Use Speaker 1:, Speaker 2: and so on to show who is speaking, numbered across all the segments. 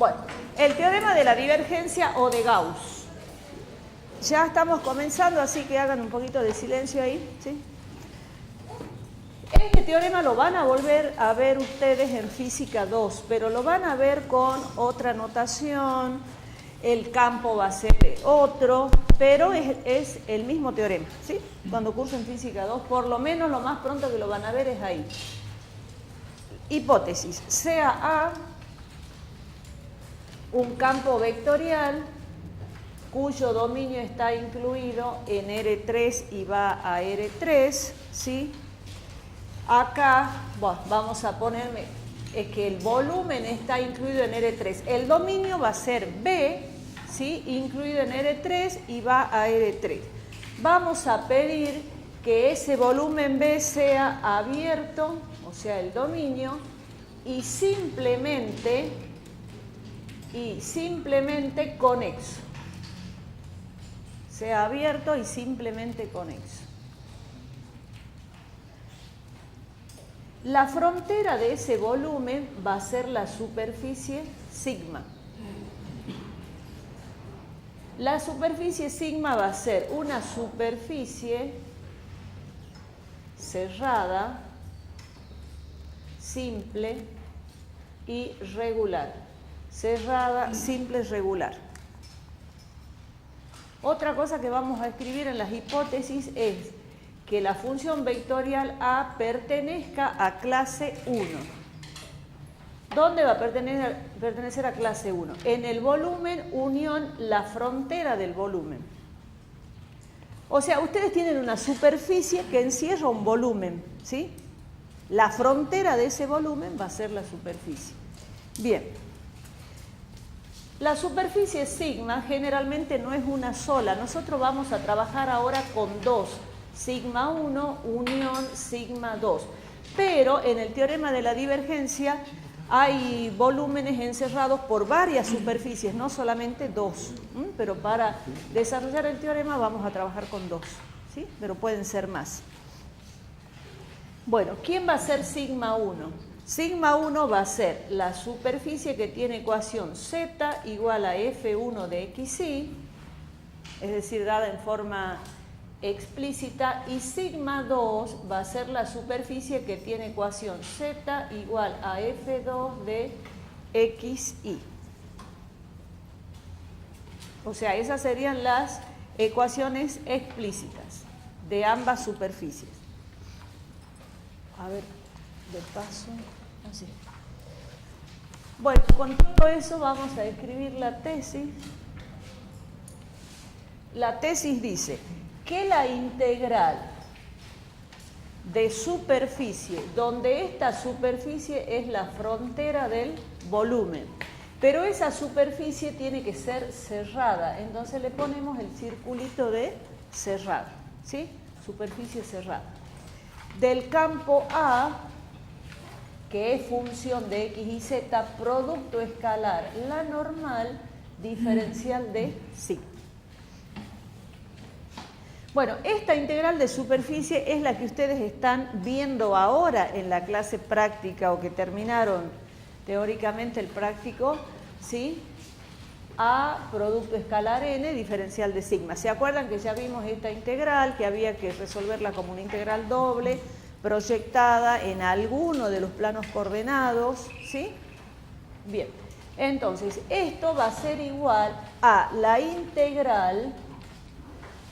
Speaker 1: Bueno, el teorema de la divergencia o de Gauss. Ya estamos comenzando, así que hagan un poquito de silencio ahí, ¿sí? Este teorema lo van a volver a ver ustedes en Física 2, pero lo van a ver con otra notación, el campo va a ser otro, pero es el mismo teorema, ¿sí? Cuando cursen Física 2, por lo menos lo más pronto que lo van a ver es ahí. Hipótesis, sea A un campo vectorial cuyo dominio está incluido en R3 y va a R3, ¿sí? Acá, bueno, vamos a ponerme que el volumen está incluido en R3. El dominio va a ser B, ¿sí? Incluido en R3 y va a R3. Vamos a pedir que ese volumen B sea abierto, o sea, el dominio, y simplemente conexo. Sea abierto y simplemente conexo. La frontera de ese volumen va a ser la superficie sigma. La superficie sigma va a ser una superficie cerrada, simple y regular. Cerrada, simple, regular. Otra cosa que vamos a escribir en las hipótesis es que la función vectorial A pertenezca a clase 1. ¿Dónde va a pertenecer a clase 1? En el volumen unión la frontera del volumen. O sea, ustedes tienen una superficie que encierra un volumen, ¿sí? La frontera de ese volumen va a ser la superficie. Bien. La superficie sigma generalmente no es una sola. Nosotros vamos a trabajar ahora con dos. Sigma 1 unión sigma 2. Pero en el teorema de la divergencia hay volúmenes encerrados por varias superficies, no solamente dos. Pero para desarrollar el teorema vamos a trabajar con dos, ¿sí? Pero pueden ser más. Bueno, ¿quién va a ser sigma 1? Sigma 1 va a ser la superficie que tiene ecuación z igual a f1 de xy, es decir, dada en forma explícita, y sigma 2 va a ser la superficie que tiene ecuación z igual a f2 de xy. O sea, esas serían las ecuaciones explícitas de ambas superficies. A ver, de paso, así. Bueno, con todo eso vamos a escribir la tesis. La tesis dice que la integral de superficie, donde esta superficie es la frontera del volumen, pero esa superficie tiene que ser cerrada, entonces le ponemos el circulito de cerrado, ¿sí? Superficie cerrada. Del campo A, que es función de x y z, producto escalar, la normal diferencial de sigma. Bueno, esta integral de superficie es la que ustedes están viendo ahora en la clase práctica o que terminaron teóricamente el práctico, ¿sí? A producto escalar n diferencial de sigma. ¿Se acuerdan que ya vimos esta integral, que había que resolverla como una integral doble, proyectada en alguno de los planos coordenados, ¿sí? Bien, entonces esto va a ser igual a la integral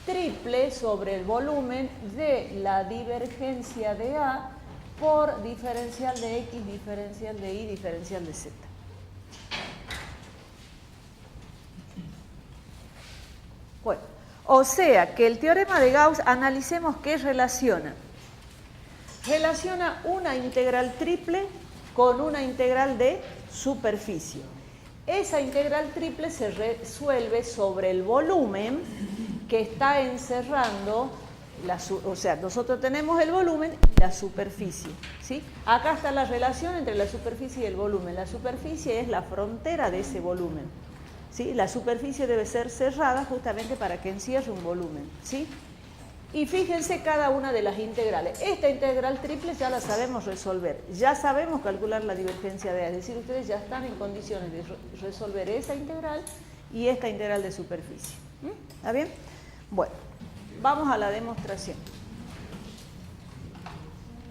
Speaker 1: triple sobre el volumen de la divergencia de A por diferencial de X, diferencial de Y, diferencial de Z. Bueno, o sea que el teorema de Gauss, analicemos qué relaciona. Relaciona una integral triple con una integral de superficie. Esa integral triple se resuelve sobre el volumen que está encerrando, o sea, nosotros tenemos el volumen y la superficie, ¿sí? Acá está la relación entre la superficie y el volumen. La superficie es la frontera de ese volumen, ¿sí? La superficie debe ser cerrada justamente para que encierre un volumen, ¿sí? Y fíjense cada una de las integrales. Esta integral triple ya la sabemos resolver. Ya sabemos calcular la divergencia de A. Es decir, ustedes ya están en condiciones de resolver esa integral y esta integral de superficie. ¿Está bien? Bueno, vamos a la demostración.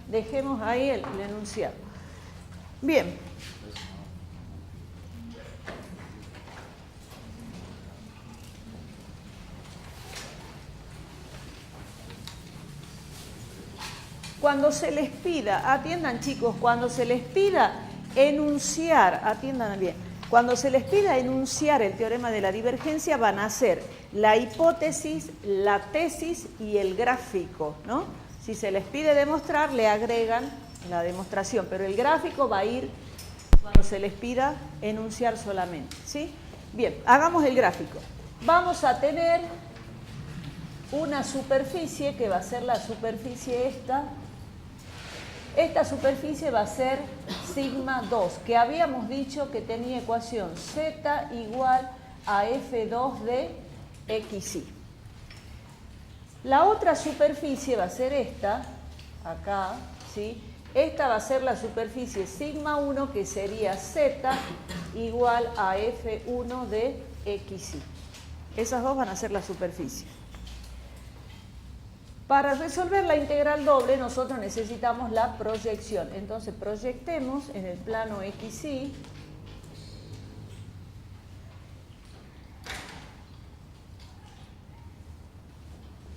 Speaker 1: Dejemos ahí el enunciado. Bien. Cuando se les pida, atiendan chicos, cuando se les pida enunciar, atiendan bien, cuando se les pida enunciar el teorema de la divergencia van a ser la hipótesis, la tesis y el gráfico, ¿no? Si se les pide demostrar, le agregan la demostración, pero el gráfico va a ir cuando se les pida enunciar solamente, ¿sí? Bien, hagamos el gráfico. Vamos a tener una superficie que va a ser la superficie esta. Esta superficie va a ser sigma 2, que habíamos dicho que tenía ecuación z igual a f2 de xy. La otra superficie va a ser esta, acá, ¿sí? Esta va a ser la superficie sigma 1, que sería z igual a f1 de xy. Esas dos van a ser la superficie. Para resolver la integral doble nosotros necesitamos la proyección. Entonces proyectemos en el plano XY.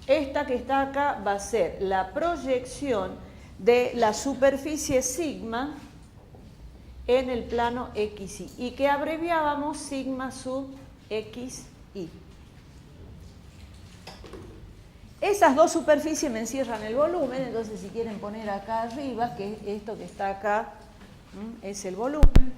Speaker 1: Esta que está acá va a ser la proyección de la superficie sigma en el plano XY y que abreviábamos sigma sub XY. Esas dos superficies me encierran el volumen, entonces si quieren poner acá arriba, que esto que está acá es el volumen.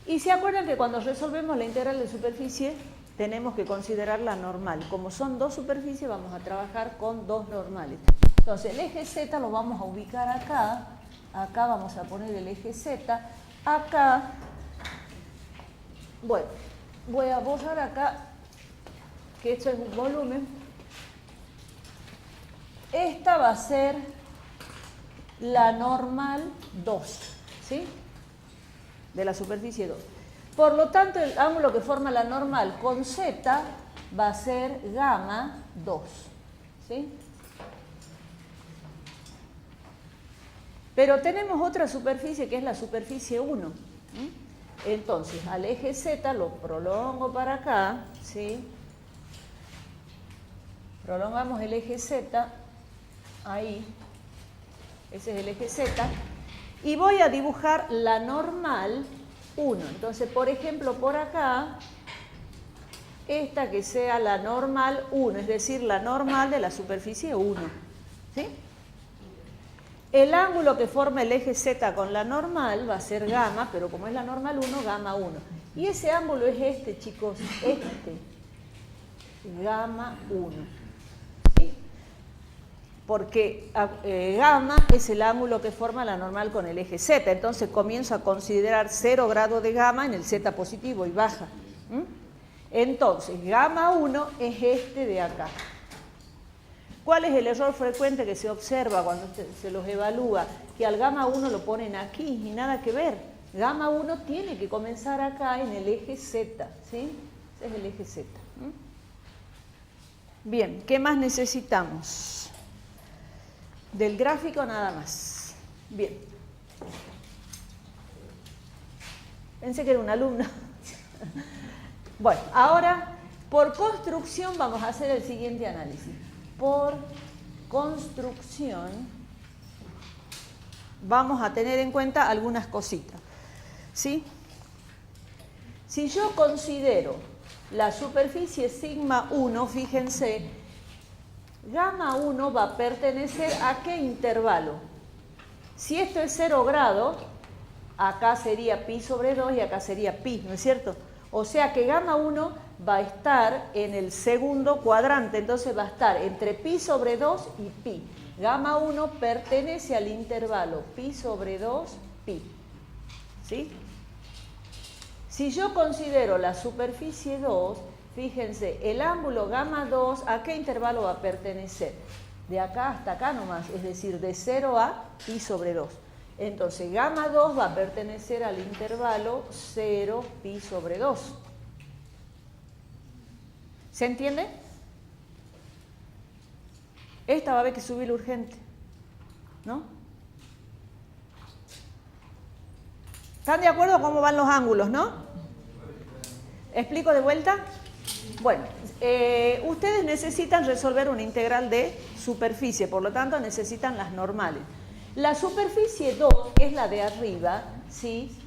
Speaker 1: Y se acuerdan que cuando resolvemos la integral de superficie tenemos que considerar la normal. Como son dos superficies vamos a trabajar con dos normales. Entonces el eje Z lo vamos a ubicar acá, acá vamos a poner el eje Z, acá, bueno, voy a borrar acá que esto es un volumen. Esta va a ser la normal 2, ¿sí? De la superficie 2. Por lo tanto, el ángulo que forma la normal con Z va a ser gamma 2, ¿sí? Pero tenemos otra superficie que es la superficie 1. Entonces, al eje Z lo prolongo para acá, ¿sí? Prolongamos el eje Z. Ahí, ese es el eje Z, y voy a dibujar la normal 1. Entonces, por ejemplo, por acá, esta que sea la normal 1, es decir, la normal de la superficie 1. ¿Sí? El ángulo que forma el eje Z con la normal va a ser gamma, pero como es la normal 1, gamma 1. Y ese ángulo es este, chicos, este, gamma 1. Porque gamma es el ángulo que forma la normal con el eje Z. Entonces comienzo a considerar 0 grado de gamma en el Z positivo y baja. Entonces, gamma 1 es este de acá. ¿Cuál es el error frecuente que se observa cuando se los evalúa? Que al gamma 1 lo ponen aquí y nada que ver. Gamma 1 tiene que comenzar acá en el eje Z. ¿Sí? Ese es el eje Z. Bien, ¿qué más necesitamos? Del gráfico nada más. Bien. Pensé que era un alumno. Bueno, ahora por construcción vamos a hacer el siguiente análisis. Por construcción vamos a tener en cuenta algunas cositas. ¿Sí? Si yo considero la superficie sigma 1, fíjense, gamma 1 va a pertenecer a ¿qué intervalo? Si esto es 0 grado, acá sería pi sobre 2 y acá sería pi, ¿no es cierto? O sea que gamma 1 va a estar en el segundo cuadrante, entonces va a estar entre pi sobre 2 y pi. Gamma 1 pertenece al intervalo pi sobre 2, pi. ¿Sí? Si yo considero la superficie 2, fíjense, el ángulo gamma 2, ¿a qué intervalo va a pertenecer? de acá hasta acá nomás, es decir, de 0 a pi sobre 2. Entonces, gamma 2 va a pertenecer al intervalo 0 pi sobre 2. ¿Se entiende? Esta va a haber que subir urgente, ¿no? ¿Están de acuerdo cómo van los ángulos, no? ¿Explico de vuelta? Bueno, ustedes necesitan resolver una integral de superficie, por lo tanto necesitan las normales. La superficie 2, que es la de arriba, ¿sí?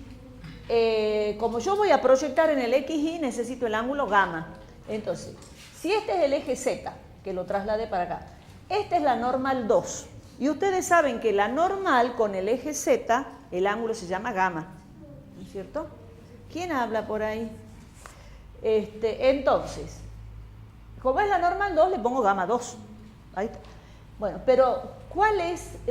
Speaker 1: Como yo voy a proyectar en el XY, necesito el ángulo gamma. Entonces, si este es el eje Z, que lo trasladé para acá, esta es la normal 2. Y ustedes saben que la normal con el eje Z, el ángulo se llama gamma. ¿No es cierto? ¿Quién habla por ahí? Entonces, como es la normal 2, le pongo gamma 2. Ahí está. Bueno, pero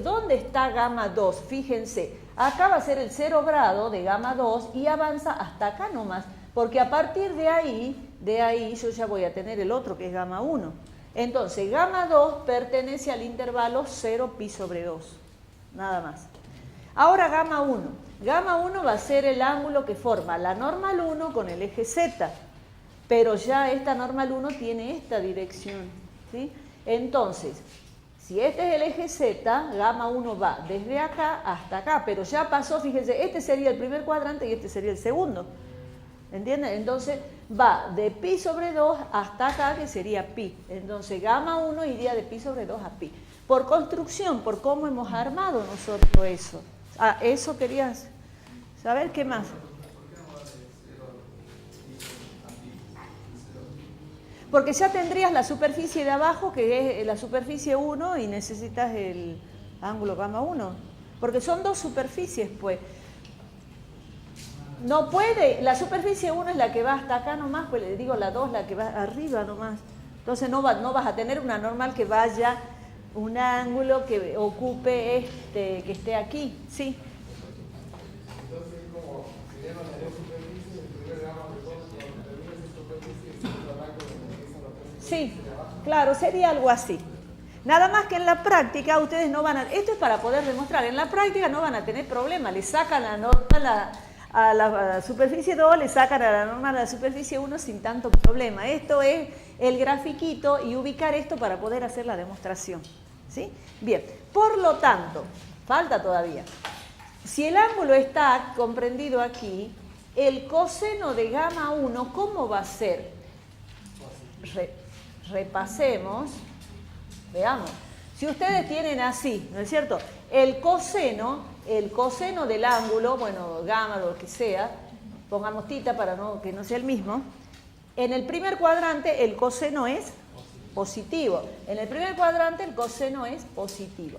Speaker 1: ¿dónde está gamma 2? Fíjense, acá va a ser el 0 grado de gamma 2 y avanza hasta acá nomás, porque a partir de ahí yo ya voy a tener el otro que es gamma 1. Entonces, gamma 2 pertenece al intervalo 0 pi sobre 2, nada más. Ahora gamma 1. Gamma 1 va a ser el ángulo que forma la normal 1 con el eje Z, pero ya esta normal 1 tiene esta dirección, ¿sí? Entonces, si este es el eje Z, gamma 1 va desde acá hasta acá, pero ya pasó, fíjense, este sería el primer cuadrante y este sería el segundo. ¿Entienden? Entonces va de pi sobre 2 hasta acá, que sería pi. Entonces gamma 1 iría de pi sobre 2 a pi. Por construcción, por cómo hemos armado nosotros eso. Ah, eso querías saber, ¿qué más? Porque ya tendrías la superficie de abajo, que es la superficie 1, y necesitas el ángulo gamma 1. Porque son dos superficies, pues. No puede, la superficie 1 es la que va hasta acá nomás, pues le digo la 2 la que va arriba nomás. Entonces no vas a tener una normal que vaya, un ángulo que ocupe que esté aquí, ¿sí?
Speaker 2: Entonces como si ya no tenía superficie, el primer gamma de 2 cuando termina esa superficie, el segundo arranco donde empiezan los tres
Speaker 1: Sí, claro, sería algo así. Nada más que en la práctica ustedes no van a, esto es para poder demostrar, en la práctica no van a tener problema, le sacan la normal a la superficie 2, le sacan a la normal a la superficie 1 sin tanto problema. Esto es el grafiquito y ubicar esto para poder hacer la demostración, ¿sí? Bien, por lo tanto, falta todavía. Si el ángulo está comprendido aquí, el coseno de gamma 1, ¿cómo va a ser? Repasemos, veamos. Si ustedes tienen así, ¿no es cierto? El coseno del ángulo, bueno, gamma, lo que sea, pongamos tita para que no sea el mismo. En el primer cuadrante el coseno es positivo. En el primer cuadrante el coseno es positivo.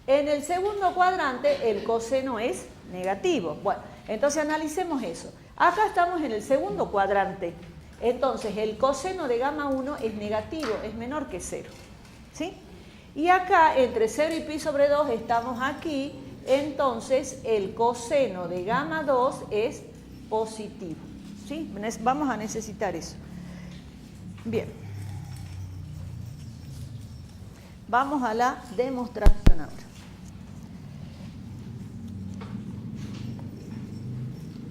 Speaker 1: En el segundo cuadrante el coseno es negativo. Bueno, entonces analicemos eso. Acá estamos en el segundo cuadrante. Entonces el coseno de gamma 1 es negativo, es menor que 0. ¿Sí? Y acá entre 0 y pi sobre 2 estamos aquí. Entonces el coseno de gamma 2 es positivo. ¿Sí? Vamos a necesitar eso. Bien. Vamos a la demostración ahora.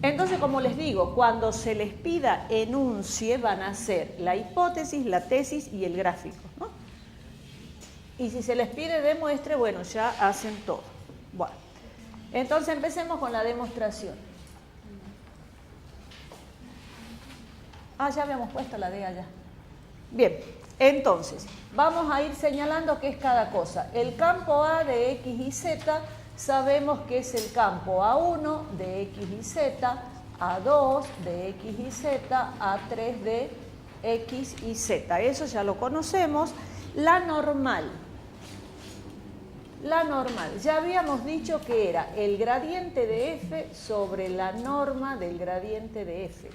Speaker 1: Entonces, como les digo, cuando se les pida enuncie, van a hacer la hipótesis, la tesis y el gráfico, ¿no? Y si se les pide demuestre, bueno, ya hacen todo. Bueno, entonces empecemos con la demostración. Ya habíamos puesto la D allá. Bien, entonces, vamos a ir señalando qué es cada cosa. El campo A de X y Z sabemos que es el campo A1 de X y Z, A2 de X y Z, A3 de X y Z. Eso ya lo conocemos. La normal. La normal. Ya habíamos dicho que era el gradiente de F sobre la norma del gradiente de F.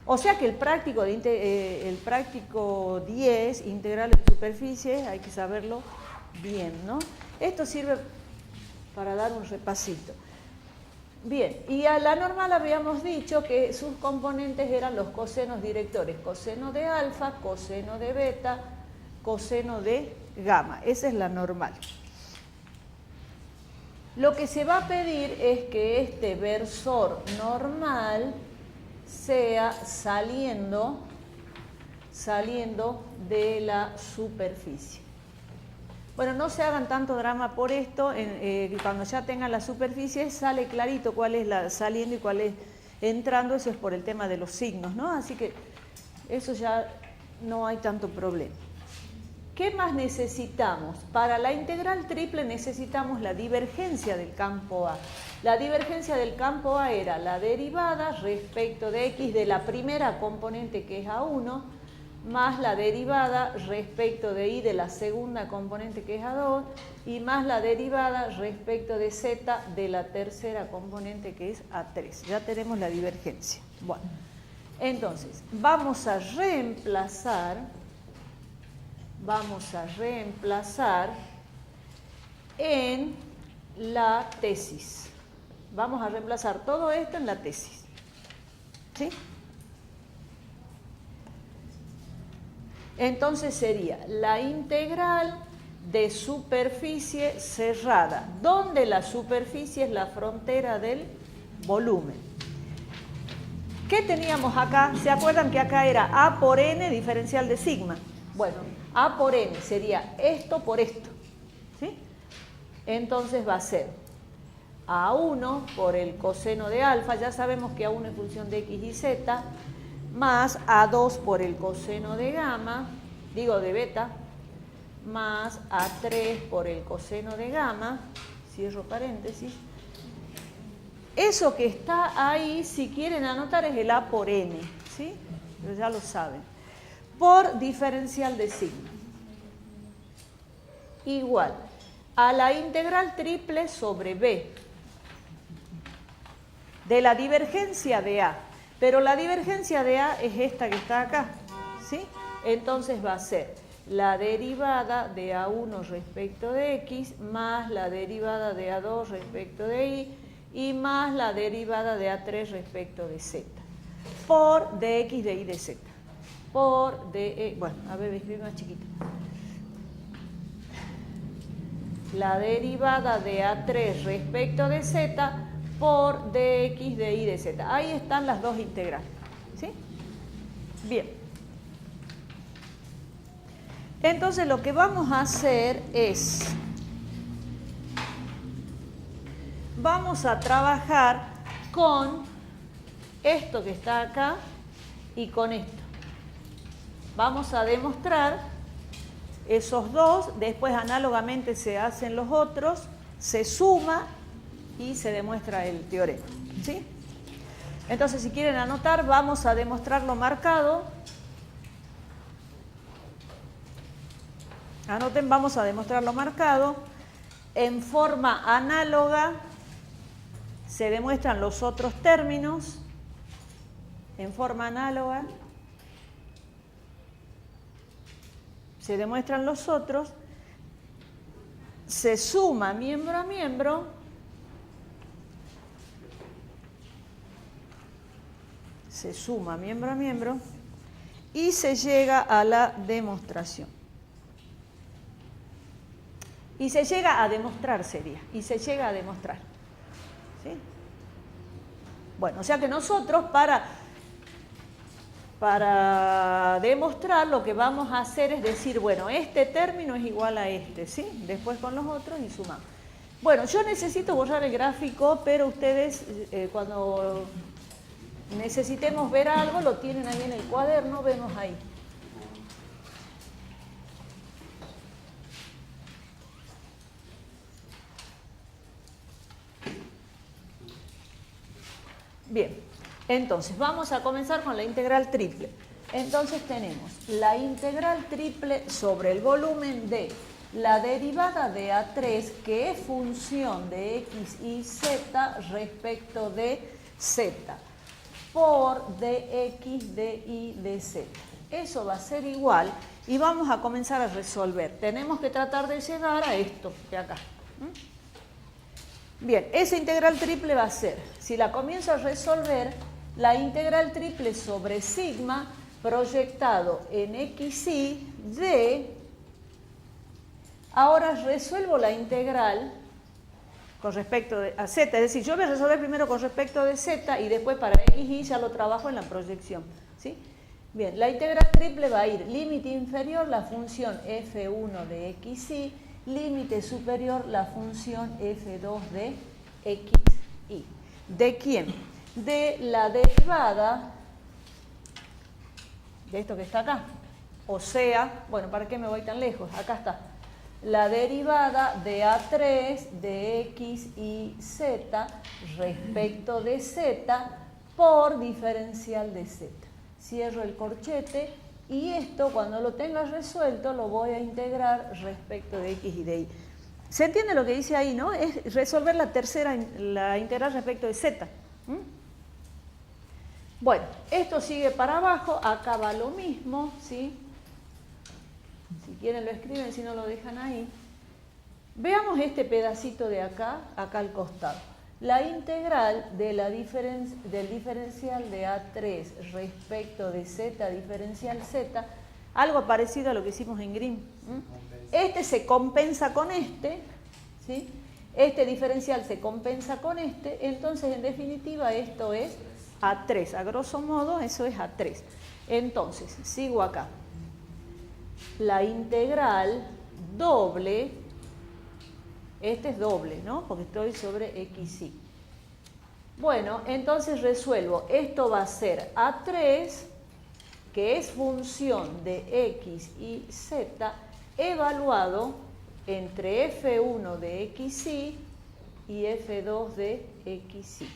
Speaker 1: O sea que el práctico 10, integral de superficie, hay que saberlo bien, ¿no? Esto sirve para dar un repasito. Bien, y a la normal habíamos dicho que sus componentes eran los cosenos directores, coseno de alfa, coseno de beta, coseno de gamma. Esa es la normal. Lo que se va a pedir es que este versor normal sea saliendo de la superficie. Bueno, no se hagan tanto drama por esto, cuando ya tengan la superficie sale clarito cuál es la saliendo y cuál es entrando, eso es por el tema de los signos, ¿no? Así que eso ya no hay tanto problema. ¿Qué más necesitamos? Para la integral triple necesitamos la divergencia del campo A. La divergencia del campo A era la derivada respecto de x de la primera componente que es A1, más la derivada respecto de y de la segunda componente que es A2, y más la derivada respecto de z de la tercera componente que es A3. Ya tenemos la divergencia. Bueno, entonces vamos a reemplazar en la tesis. Vamos a reemplazar todo esto en la tesis. ¿Sí? Entonces sería la integral de superficie cerrada, donde la superficie es la frontera del volumen. ¿Qué teníamos acá? ¿Se acuerdan que acá era A por n diferencial de sigma? Bueno, A por n sería esto por esto, ¿sí? Entonces va a ser A1 por el coseno de alfa, ya sabemos que A1 es función de x y z, más A2 por el coseno de gamma, digo de beta, más A3 por el coseno de gamma, cierro paréntesis. Eso que está ahí, si quieren anotar, es el A por n, ¿sí? Pero ya lo saben. Por diferencial de sigma. Igual a la integral triple sobre b de la divergencia de A. Pero la divergencia de A es esta que está acá, ¿sí? Entonces va a ser la derivada de A1 respecto de x más la derivada de A2 respecto de y más la derivada de A3 respecto de z por dx de y de z. Por de, bueno, a ver, escribe más chiquito. La derivada de A3 respecto de z por dx de y de z. Ahí están las dos integrales, ¿sí? Bien. Entonces lo que vamos a hacer es, vamos a trabajar con esto que está acá y con esto. Vamos a demostrar esos dos, después análogamente se hacen los otros, se suma y se demuestra el teorema, ¿sí? Entonces, si quieren anotar, vamos a demostrarlo marcado. Anoten, vamos a demostrarlo marcado. En forma análoga se demuestran los otros términos. En forma análoga se demuestran los otros. Se suma miembro a miembro. Se suma miembro a miembro y se llega a la demostración. Y se llega a demostrar sería, y se llega a demostrar. ¿Sí? Bueno, o sea que nosotros para demostrar lo que vamos a hacer es decir, bueno, este término es igual a este, ¿sí? Después con los otros y sumamos. Bueno, yo necesito borrar el gráfico, pero ustedes cuando necesitemos ver algo, lo tienen ahí en el cuaderno, vemos ahí. Bien, entonces vamos a comenzar con la integral triple. Entonces tenemos la integral triple sobre el volumen de la derivada de A3, que es función de x y z respecto de z, por dx de y de z. Eso va a ser igual y vamos a comenzar a resolver. Tenemos que tratar de llegar a esto de acá. Bien, esa integral triple va a ser, si la comienzo a resolver, la integral triple sobre sigma proyectado en xy de ahora resuelvo la integral con respecto a z, es decir, yo voy a resolver primero con respecto de z y después para x y ya lo trabajo en la proyección, ¿sí? Bien, la integral triple va a ir límite inferior la función f1 de xy, límite superior la función f2 de xy. ¿De quién? De la derivada de esto que está acá. O sea, bueno, ¿para qué me voy tan lejos? Acá está. La derivada de A3 de x y z respecto de z por diferencial de z. Cierro el corchete y esto cuando lo tenga resuelto lo voy a integrar respecto de x y de y. ¿Se entiende lo que dice ahí, no? Es resolver la integral respecto de z. Bueno, esto sigue para abajo, acá va lo mismo, ¿sí? Si quieren lo escriben, si no lo dejan ahí. Veamos este pedacito de acá, acá al costado. La integral de del diferencial de A3 respecto de z diferencial z, algo parecido a lo que hicimos en Grimm. Este se compensa con este, ¿sí? Este diferencial se compensa con este, entonces en definitiva esto es A3, a grosso modo eso es A3. Entonces, sigo acá. La integral doble, este es doble, ¿no? Porque estoy sobre xy. Bueno, entonces resuelvo. Esto va a ser A3, que es función de x y z, evaluado entre f1 de xy y f2 de xy.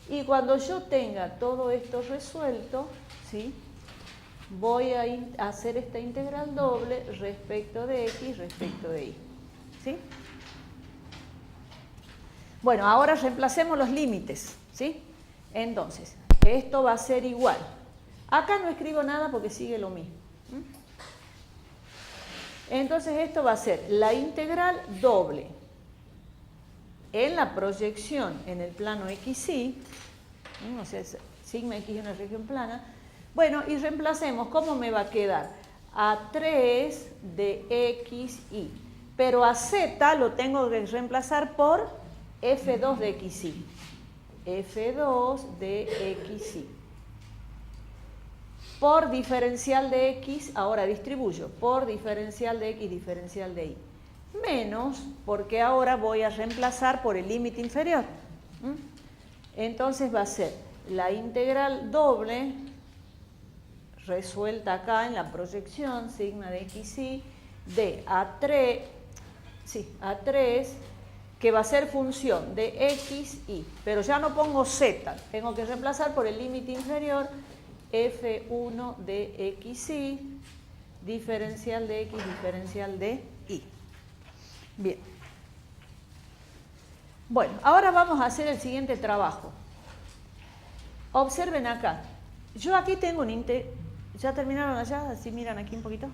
Speaker 1: Y cuando yo tenga todo esto resuelto, ¿sí?, voy a hacer esta integral doble respecto de x, respecto de y. ¿Sí? Bueno, ahora reemplacemos los límites, ¿sí? Entonces, esto va a ser igual. Acá no escribo nada porque sigue lo mismo. Entonces, esto va a ser la integral doble en la proyección en el plano xy, o sea, sigma x es una región plana. Bueno, y reemplacemos, ¿cómo me va a quedar? A3 de xy, pero a z lo tengo que reemplazar por f2 de xy. f2 de xy. Por diferencial de x, ahora distribuyo, por diferencial de x, diferencial de y. Menos, porque ahora voy a reemplazar por el límite inferior. Entonces va a ser la integral doble resuelta acá en la proyección, sigma de xy, de A3, que va a ser función de x, y, pero ya no pongo z, tengo que reemplazar por el límite inferior f1 de xy, diferencial de x, diferencial de y. Bien. Bueno, ahora vamos a hacer el siguiente trabajo. Observen acá. Yo aquí tengo un ¿Ya terminaron allá? Así miran aquí un poquito.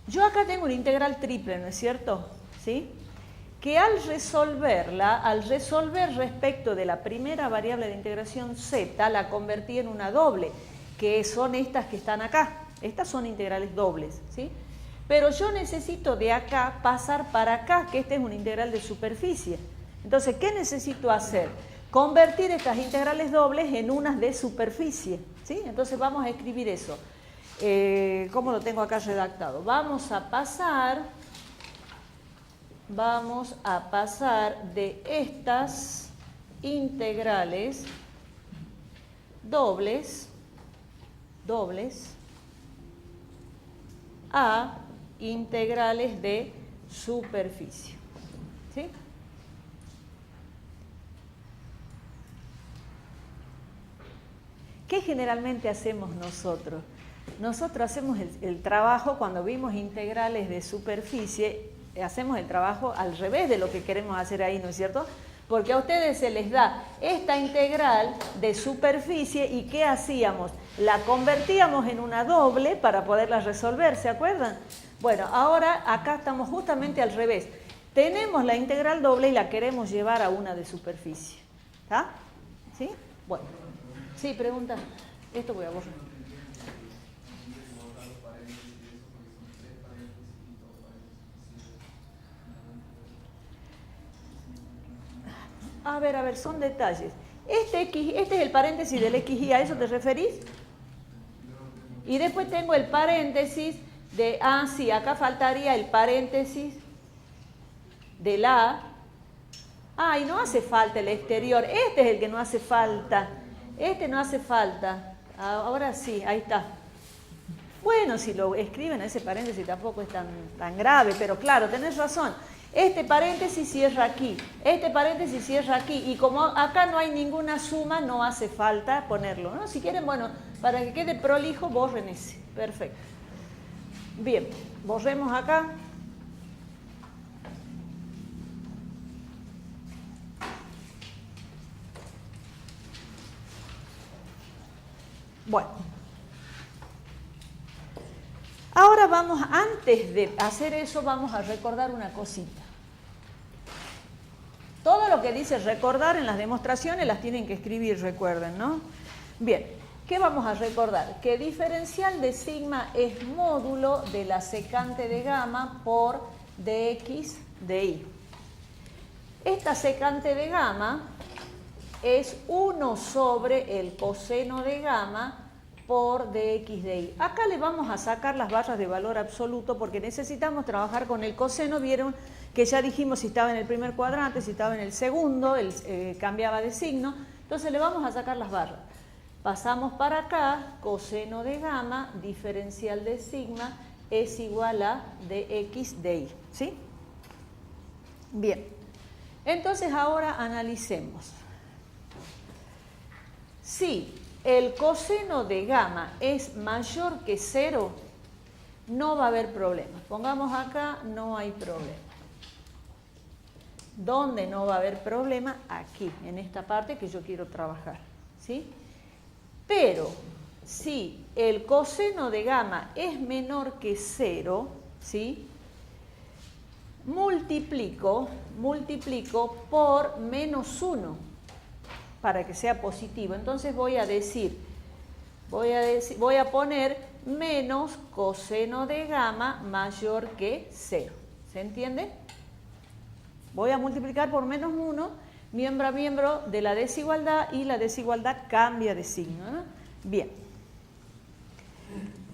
Speaker 1: Yo acá tengo una integral triple, ¿no es cierto? ¿Sí? Que al resolver respecto de la primera variable de integración z, la convertí en una doble, que son estas que están acá. Estas son integrales dobles, ¿sí? Pero yo necesito de acá pasar para acá, que esta es una integral de superficie. Entonces, ¿qué necesito hacer? Convertir estas integrales dobles en unas de superficie, ¿sí? Entonces vamos a escribir eso. ¿Cómo lo tengo acá redactado? Vamos a pasar de estas integrales dobles a integrales de superficie, ¿sí? ¿Qué generalmente hacemos nosotros? Nosotros hacemos el trabajo cuando vimos integrales de superficie, hacemos el trabajo al revés de lo que queremos hacer ahí, ¿no es cierto? Porque a ustedes se les da esta integral de superficie y ¿qué hacíamos? La convertíamos en una doble para poderla resolver, ¿se acuerdan? Bueno, ahora acá estamos justamente al revés. Tenemos la integral doble y la queremos llevar a una de superficie. ¿Está? ¿Sí? Bueno. Sí, pregunta. Esto voy a borrar. A ver, son detalles. Este es el paréntesis del XY, ¿a eso te referís? Y después tengo el paréntesis de, sí, acá faltaría el paréntesis de la, y no hace falta el exterior, este es el que no hace falta, este no hace falta, ahora sí, ahí está. Bueno, si lo escriben ese paréntesis tampoco es tan grave, pero claro, tenés razón. Este paréntesis cierra aquí, este paréntesis cierra aquí, y como acá no hay ninguna suma, no hace falta ponerlo, ¿no? Si quieren, bueno, para que quede prolijo, borren ese. Perfecto. Bien, borremos acá. Bueno. Ahora vamos, antes de hacer eso, vamos a recordar una cosita. Todo lo que dice recordar en las demostraciones las tienen que escribir, recuerden, ¿no? Bien, ¿qué vamos a recordar? Que diferencial de sigma es módulo de la secante de gamma por dx de y. Esta secante de gamma es 1 sobre el coseno de gamma por dx de y. Acá le vamos a sacar las barras de valor absoluto porque necesitamos trabajar con el coseno. Vieron que ya dijimos si estaba en el primer cuadrante, si estaba en el segundo, cambiaba de signo. Entonces le vamos a sacar las barras. Pasamos para acá, coseno de gamma, diferencial de sigma, es igual a dx de y. ¿Sí? Bien. Entonces ahora analicemos. Si el coseno de gamma es mayor que 0, no va a haber problema. Pongamos acá, no hay problema. ¿Dónde no va a haber problema? Aquí, en esta parte que yo quiero trabajar, ¿sí? Pero si el coseno de gamma es menor que 0, ¿sí? Multiplico por menos 1 para que sea positivo. Entonces voy a poner menos coseno de gamma mayor que 0. ¿Se entiende? Voy a multiplicar por menos 1, miembro a miembro de la desigualdad, y la desigualdad cambia de signo, ¿no? Bien.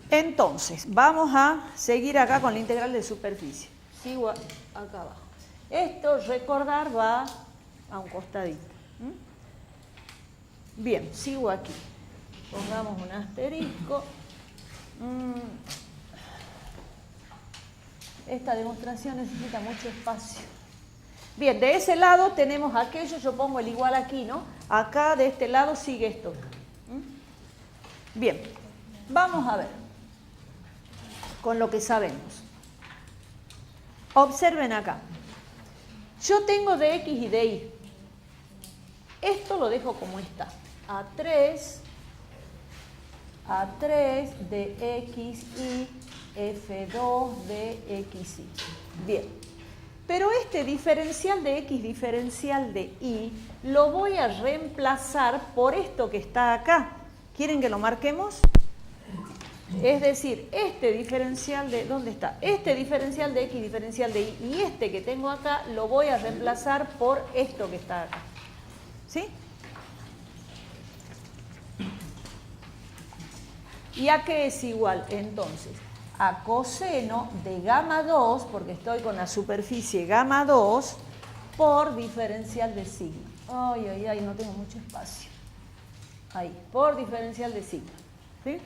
Speaker 1: Entonces, vamos a seguir acá con la integral de superficie. Sigo acá abajo. Esto, recordar, va a un costadito. Bien, sigo aquí. Pongamos un asterisco. Esta demostración necesita mucho espacio. Bien, de ese lado tenemos aquello, yo pongo el igual aquí, ¿no? Acá de este lado sigue esto. Bien, vamos a ver con lo que sabemos. Observen acá. Yo tengo dx y dy. Esto lo dejo como está. A3 de xy, f2 de xy. Bien. Pero este diferencial de x, diferencial de y, lo voy a reemplazar por esto que está acá. ¿Quieren que lo marquemos? Es decir, este diferencial de, ¿dónde está? Este diferencial de x, diferencial de y, y este que tengo acá, lo voy a reemplazar por esto que está acá. ¿Sí? ¿Y a qué es igual entonces? A coseno de gamma 2, porque estoy con la superficie gamma 2, por diferencial de sigma. Ay, no tengo mucho espacio. Ahí, por diferencial de sigma. ¿Sí?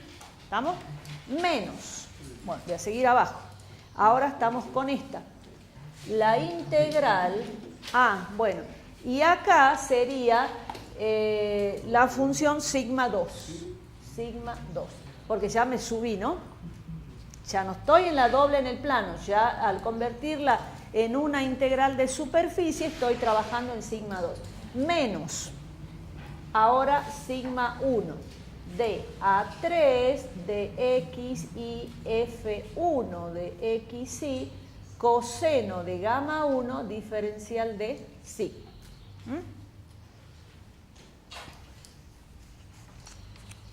Speaker 1: ¿Estamos? Menos. Bueno, voy a seguir abajo. Ahora estamos con esta. La integral, bueno, y acá sería la función sigma 2. Sigma 2. Porque ya me subí, ¿no? Ya no estoy en la doble en el plano, ya al convertirla en una integral de superficie estoy trabajando en sigma 2. Menos, ahora sigma 1 de A3 de x y f1 de xy, coseno de gamma 1 diferencial de psi.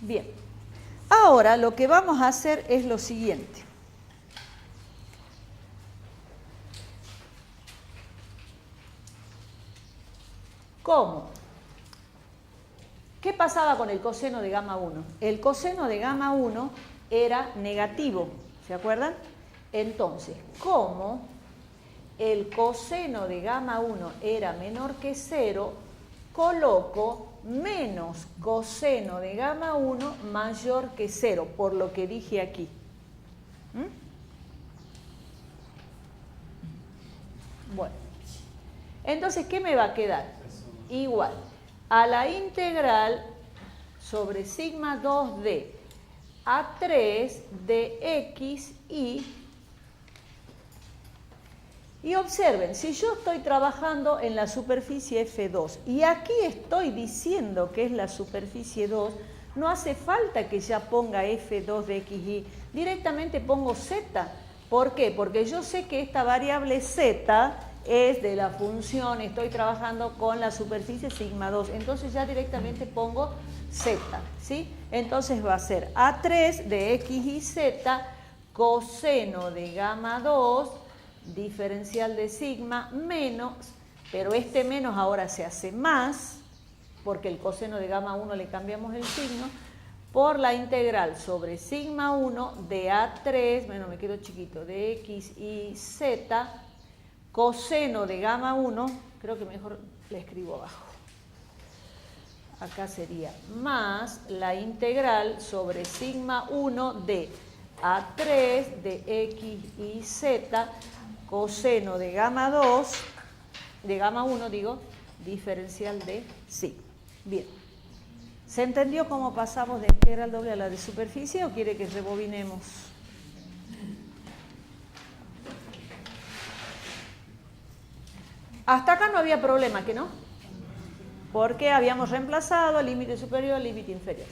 Speaker 1: Bien, ahora lo que vamos a hacer es lo siguiente. ¿Cómo? ¿Qué pasaba con el coseno de gamma 1? El coseno de gamma 1 era negativo, ¿se acuerdan? Entonces, como el coseno de gamma 1 era menor que 0, coloco menos coseno de gamma 1 mayor que 0, por lo que dije aquí. Bueno, entonces, ¿qué me va a quedar? Igual a la integral sobre sigma 2 de A3 de X y observen, si yo estoy trabajando en la superficie F2 y aquí estoy diciendo que es la superficie 2, no hace falta que ya ponga F2 de XY, directamente pongo Z. ¿Por qué? Porque yo sé que esta variable Z es de la función, estoy trabajando con la superficie sigma 2, entonces ya directamente pongo Z, ¿sí? Entonces va a ser A3 de X y Z coseno de gamma 2 diferencial de sigma menos, pero este menos ahora se hace más, porque el coseno de gamma 1 le cambiamos el signo, por la integral sobre sigma 1 de A3, bueno, me quedo chiquito, de X y Z, coseno de gamma 1, creo que mejor le escribo abajo. Acá sería más la integral sobre sigma 1 de A3 de X y Z, coseno de gamma 2, de gamma 1 digo, diferencial de sigma. Bien. ¿Se entendió cómo pasamos de integral doble a la de superficie o quiere que rebobinemos? Hasta acá no había problema, ¿que no? Porque habíamos reemplazado el límite superior al límite inferior.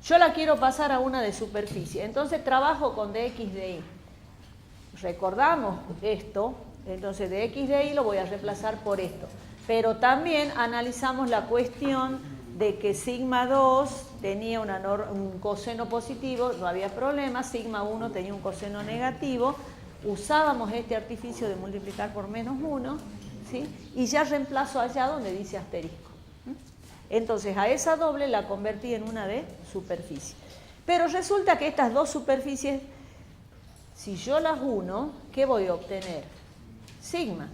Speaker 1: Yo la quiero pasar a una de superficie, entonces trabajo con dx de y. Recordamos esto, entonces dx de y lo voy a reemplazar por esto. Pero también analizamos la cuestión de que sigma 2 tenía un coseno positivo, no había problema, sigma 1 tenía un coseno negativo, usábamos este artificio de multiplicar por menos 1, ¿sí? Y ya reemplazo allá donde dice asterisco. Entonces a esa doble la convertí en una de superficie. Pero resulta que estas dos superficies, si yo las uno, ¿qué voy a obtener? Sigma.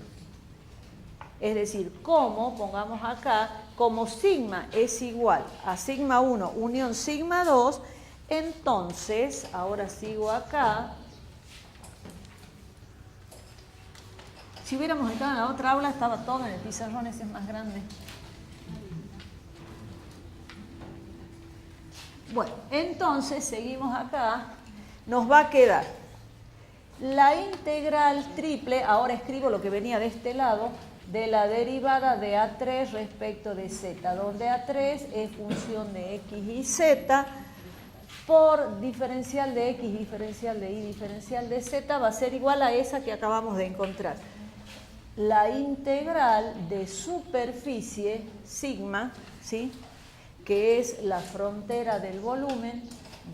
Speaker 1: Es decir, como, pongamos acá, como sigma es igual a sigma 1 unión sigma 2, entonces, ahora sigo acá. Si hubiéramos estado en la otra aula, estaba todo en el pizarrón, ese es más grande. Bueno, entonces, seguimos acá, nos va a quedar la integral triple, ahora escribo lo que venía de este lado, de la derivada de A3 respecto de Z, donde A3 es función de X y Z, por diferencial de X, diferencial de Y, diferencial de Z, va a ser igual a esa que acabamos de encontrar. La integral de superficie, sigma, ¿sí?, que es la frontera del volumen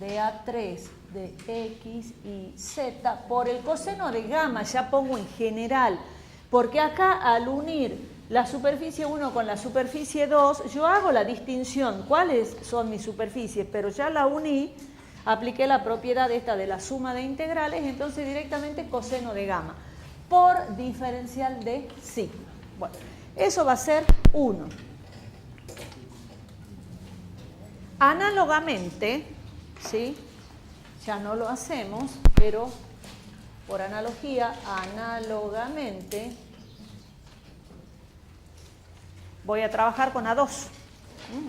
Speaker 1: de A3 de X y Z, por el coseno de gamma, ya pongo en general, porque acá al unir la superficie 1 con la superficie 2, yo hago la distinción, cuáles son mis superficies, pero ya la uní, apliqué la propiedad esta de la suma de integrales, entonces directamente coseno de gamma, por diferencial de sigma. Bueno, eso va a ser 1. Análogamente, ¿sí?, ya no lo hacemos, pero por analogía, análogamente, voy a trabajar con A2.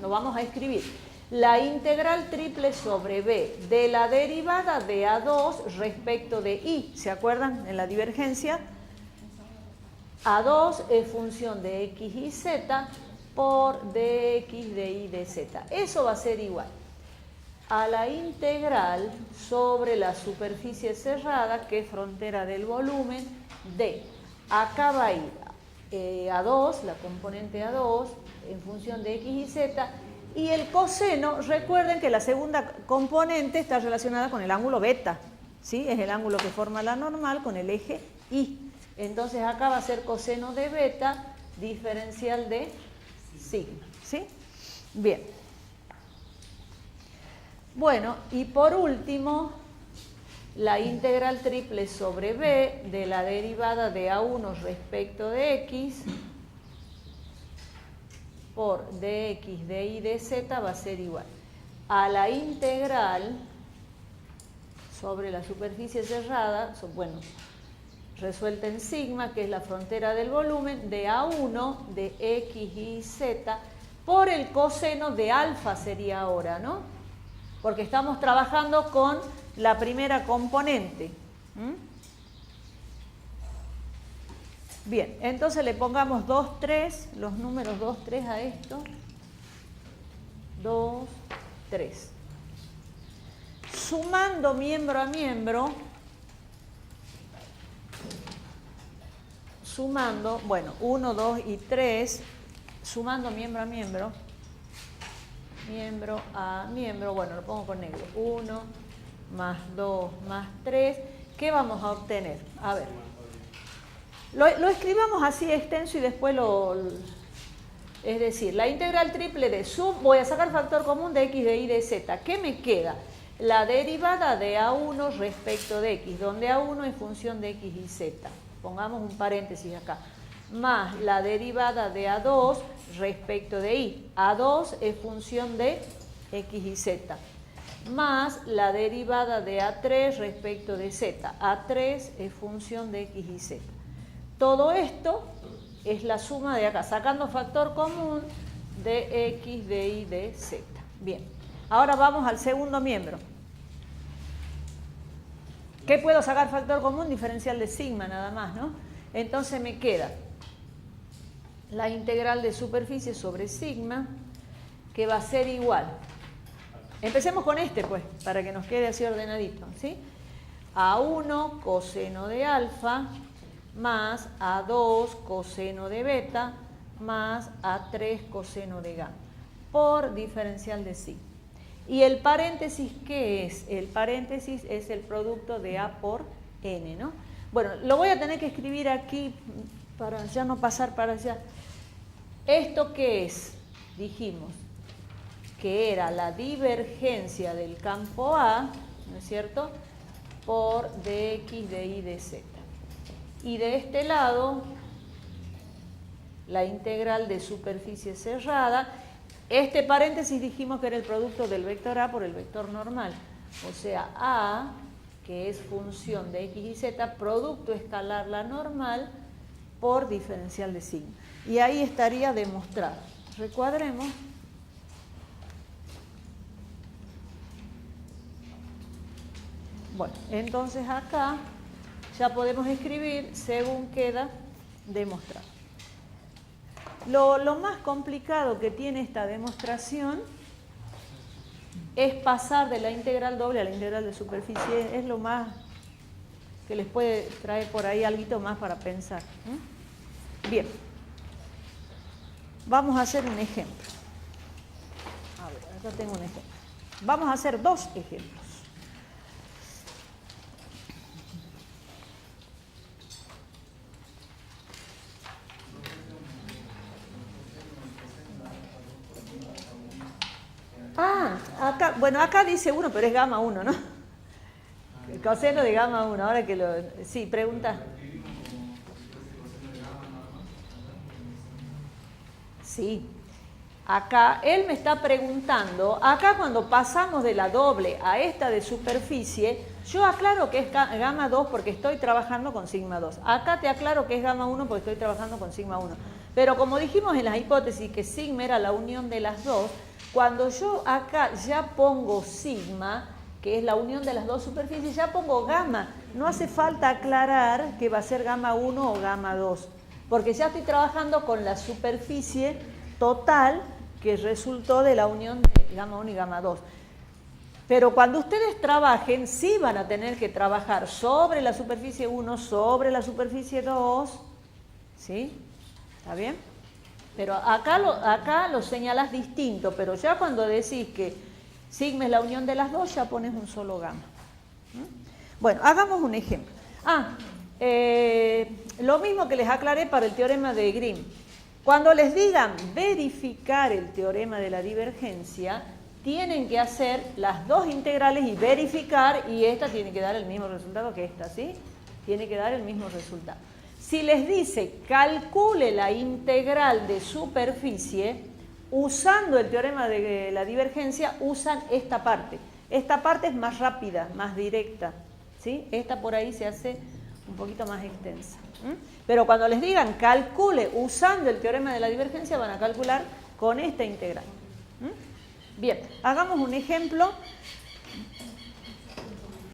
Speaker 1: Lo vamos a escribir. La integral triple sobre B de la derivada de A2 respecto de Y. ¿Se acuerdan en la divergencia? A2 es función de X y Z por dx de Y de Z. Eso va a ser igual a la integral sobre la superficie cerrada, que es frontera del volumen, de, acá va a ir A2, la componente A2, en función de X y Z, y el coseno, recuerden que la segunda componente está relacionada con el ángulo beta, ¿sí? Es el ángulo que forma la normal con el eje Y. Entonces acá va a ser coseno de beta diferencial de sigma. ¿Sí? Bien. Bueno, y por último, la integral triple sobre b de la derivada de a1 respecto de x por dx, dy, dz va a ser igual a la integral sobre la superficie cerrada, bueno, resuelta en sigma, que es la frontera del volumen, de a1 de x y z por el coseno de alfa sería ahora, ¿no? Porque estamos trabajando con la primera componente. Bien, entonces le pongamos 2, 3, los números 2, 3 a esto. 2, 3. Sumando miembro a miembro, sumando, bueno, 1, 2 y 3, sumando miembro a miembro, miembro a miembro, bueno, lo pongo con negro, 1 más 2 más 3, ¿qué vamos a obtener? A ver, lo escribamos así extenso y después es decir, la integral triple de sub, voy a sacar factor común de x, de y, de z, ¿qué me queda? La derivada de a1 respecto de x, donde a1 es función de x y z, pongamos un paréntesis acá, más la derivada de a2 respecto de y, a2 es función de x y z, más la derivada de a3 respecto de z, a3 es función de x y z. Todo esto es la suma de acá, sacando factor común de x, de y, de z. Bien, ahora vamos al segundo miembro. ¿Qué puedo sacar factor común? Diferencial de sigma nada más, ¿no? Entonces me queda la integral de superficie sobre sigma, que va a ser igual. Empecemos con este, pues, para que nos quede así ordenadito, ¿sí? A1 coseno de alfa más A2 coseno de beta más A3 coseno de gamma por diferencial de sigma. ¿Y el paréntesis qué es? El paréntesis es el producto de A por N, ¿no? Bueno, lo voy a tener que escribir aquí para ya no pasar para allá. ¿Esto qué es? Dijimos que era la divergencia del campo A, ¿no es cierto?, por dx, dy, dz. Y de este lado, la integral de superficie cerrada. Este paréntesis dijimos que era el producto del vector A por el vector normal. O sea, A, que es función de x y z, producto escalar la normal por diferencial de sigma. Y ahí estaría demostrado. Recuadremos. Bueno, entonces acá ya podemos escribir según queda demostrado. Lo más complicado que tiene esta demostración es pasar de la integral doble a la integral de superficie. Es lo más que les puede traer por ahí algo más para pensar. Bien, vamos a hacer un ejemplo. A ver, acá tengo un ejemplo. Vamos a hacer dos ejemplos. Acá, bueno, acá dice 1, pero es gamma 1, ¿no? El coseno de gamma 1, ahora que lo... Sí, pregunta. Sí. Acá, él me está preguntando, acá cuando pasamos de la doble a esta de superficie, yo aclaro que es gamma 2 porque estoy trabajando con sigma 2. Acá te aclaro que es gamma 1 porque estoy trabajando con sigma 1. Pero como dijimos en las hipótesis que sigma era la unión de las dos, cuando yo acá ya pongo sigma, que es la unión de las dos superficies, ya pongo gamma. No hace falta aclarar que va a ser gamma 1 o gamma 2, porque ya estoy trabajando con la superficie total que resultó de la unión de gamma 1 y gamma 2. Pero cuando ustedes trabajen, sí van a tener que trabajar sobre la superficie 1, sobre la superficie 2, ¿sí? ¿Está bien? Pero acá lo señalas distinto, pero ya cuando decís que sigma es la unión de las dos, ya pones un solo gamma. Bueno, hagamos un ejemplo. Lo mismo que les aclaré para el teorema de Grimm. Cuando les digan verificar el teorema de la divergencia, tienen que hacer las dos integrales y verificar, y esta tiene que dar el mismo resultado que esta, ¿sí? Tiene que dar el mismo resultado. Si les dice calcule la integral de superficie, usando el teorema de la divergencia, usan esta parte. Esta parte es más rápida, más directa, ¿sí? Esta por ahí se hace un poquito más extensa. Pero cuando les digan calcule usando el teorema de la divergencia, van a calcular con esta integral. Bien, hagamos un ejemplo